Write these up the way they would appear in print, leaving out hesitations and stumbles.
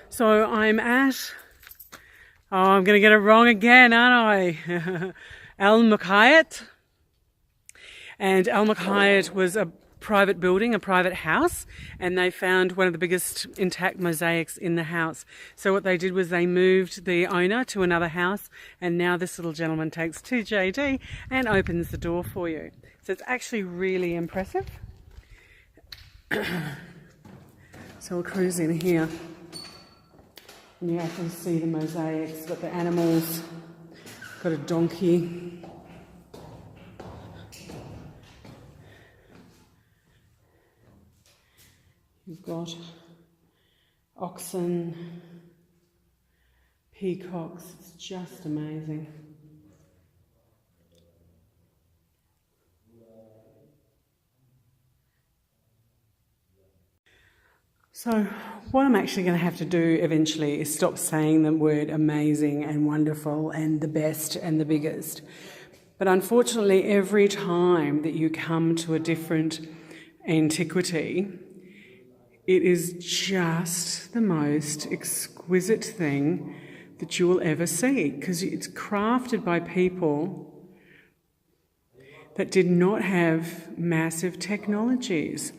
So I'm at, oh, I'm going to get it wrong again, aren't I? Al Mahiak. And Al Mahiak was a private building, a private house, and they found one of the biggest intact mosaics in the house. So what they did was they moved the owner to another house, and now this little gentleman takes 2JD and opens the door for you. So it's actually really impressive. So we'll cruise in here. And you actually see the mosaics, got the animals, got a donkey. You've got oxen, peacocks, it's just amazing. So what I'm actually going to have to do eventually is stop saying the word amazing and wonderful and the best and the biggest. But unfortunately, every time that you come to a different antiquity, it is just the most exquisite thing that you will ever see, because it's crafted by people that did not have massive technologies.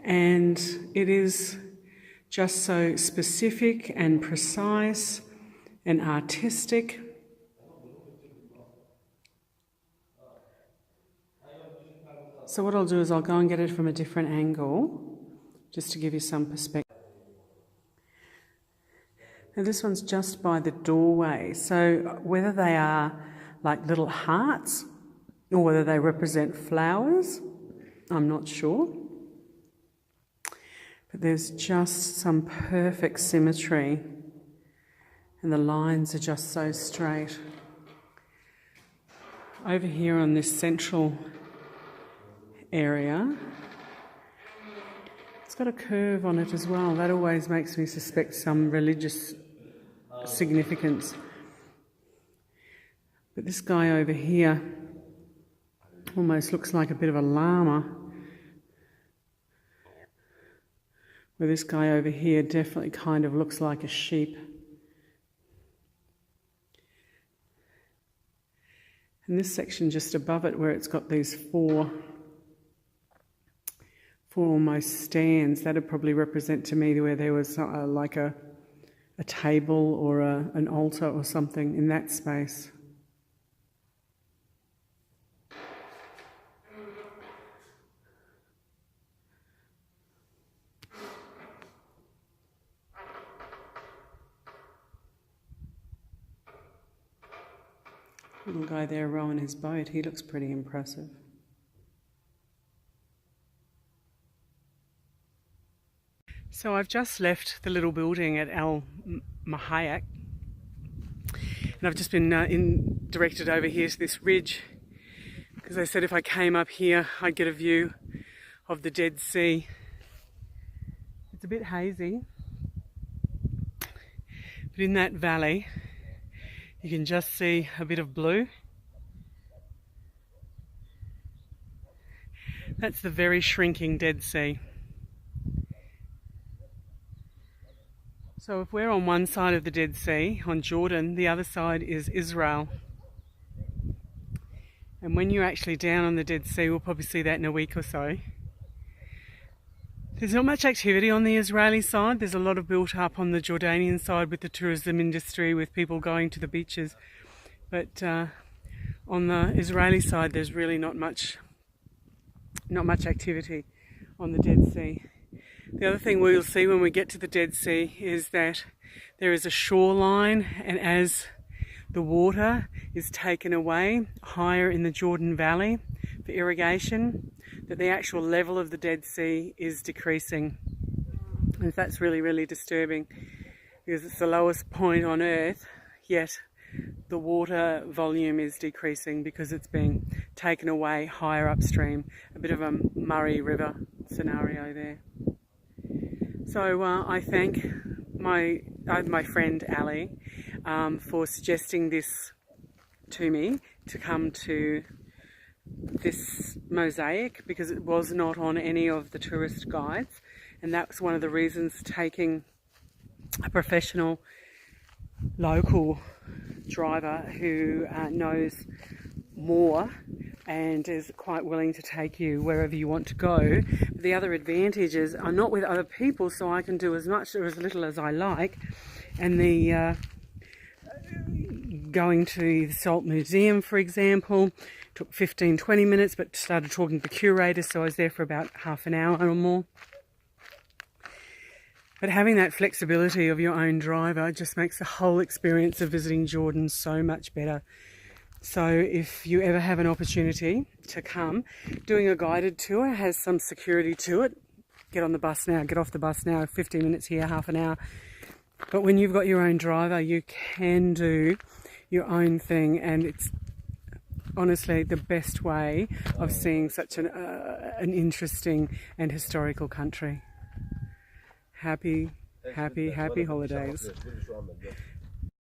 And it is just so specific and precise and artistic. So what I'll do is I'll go and get it from a different angle, just to give you some perspective. Now this one's just by the doorway, so whether they are like little hearts or whether they represent flowers, I'm not sure. But there's just some perfect symmetry and the lines are just so straight. Over here on this central area, it's got a curve on it as well. That always makes me suspect some religious significance. But this guy over here almost looks like a bit of a llama. Where this guy over here definitely kind of looks like a sheep. And this section just above it, where it's got these four almost stands, that would probably represent to me where there was like a table or an altar or something in that space. Little guy there rowing his boat, he looks pretty impressive. So I've just left the little building at Al Mahiak, and I've just been directed over here to this ridge, because they said if I came up here I'd get a view of the Dead Sea. It's a bit hazy, but in that valley you can just see a bit of blue. That's the very shrinking Dead Sea. So if we're on one side of the Dead Sea, on Jordan, the other side is Israel. And when you're actually down on the Dead Sea, we'll probably see that in a week or so. There's not much activity on the Israeli side. There's a lot of built up on the Jordanian side with the tourism industry, with people going to the beaches. But on the Israeli side, there's really not much activity on the Dead Sea. The other thing we'll see when we get to the Dead Sea is that there is a shoreline, and as the water is taken away higher in the Jordan Valley for irrigation, that the actual level of the Dead Sea is decreasing. And that's really, really disturbing, because it's the lowest point on earth, yet the water volume is decreasing because it's being taken away higher upstream. A bit of a Murray River scenario there. So I thank my friend Ali for suggesting this to me, to come to this mosaic, because it was not on any of the tourist guides, and that was one of the reasons taking a professional local driver who knows more and is quite willing to take you wherever you want to go. The other advantages are not with other people, so I can do as much or as little as I like. And the going to the Salt Museum, for example, took 15-20 minutes, but started talking to the curator, so I was there for about half an hour or more. But having that flexibility of your own driver just makes the whole experience of visiting Jordan so much better. So if you ever have an opportunity to come, doing a guided tour has some security to it. Get on the bus now, get off the bus now, 15 minutes here, half an hour. But when you've got your own driver, you can do your own thing, and it's honestly the best way of seeing such an interesting and historical country. Happy holidays.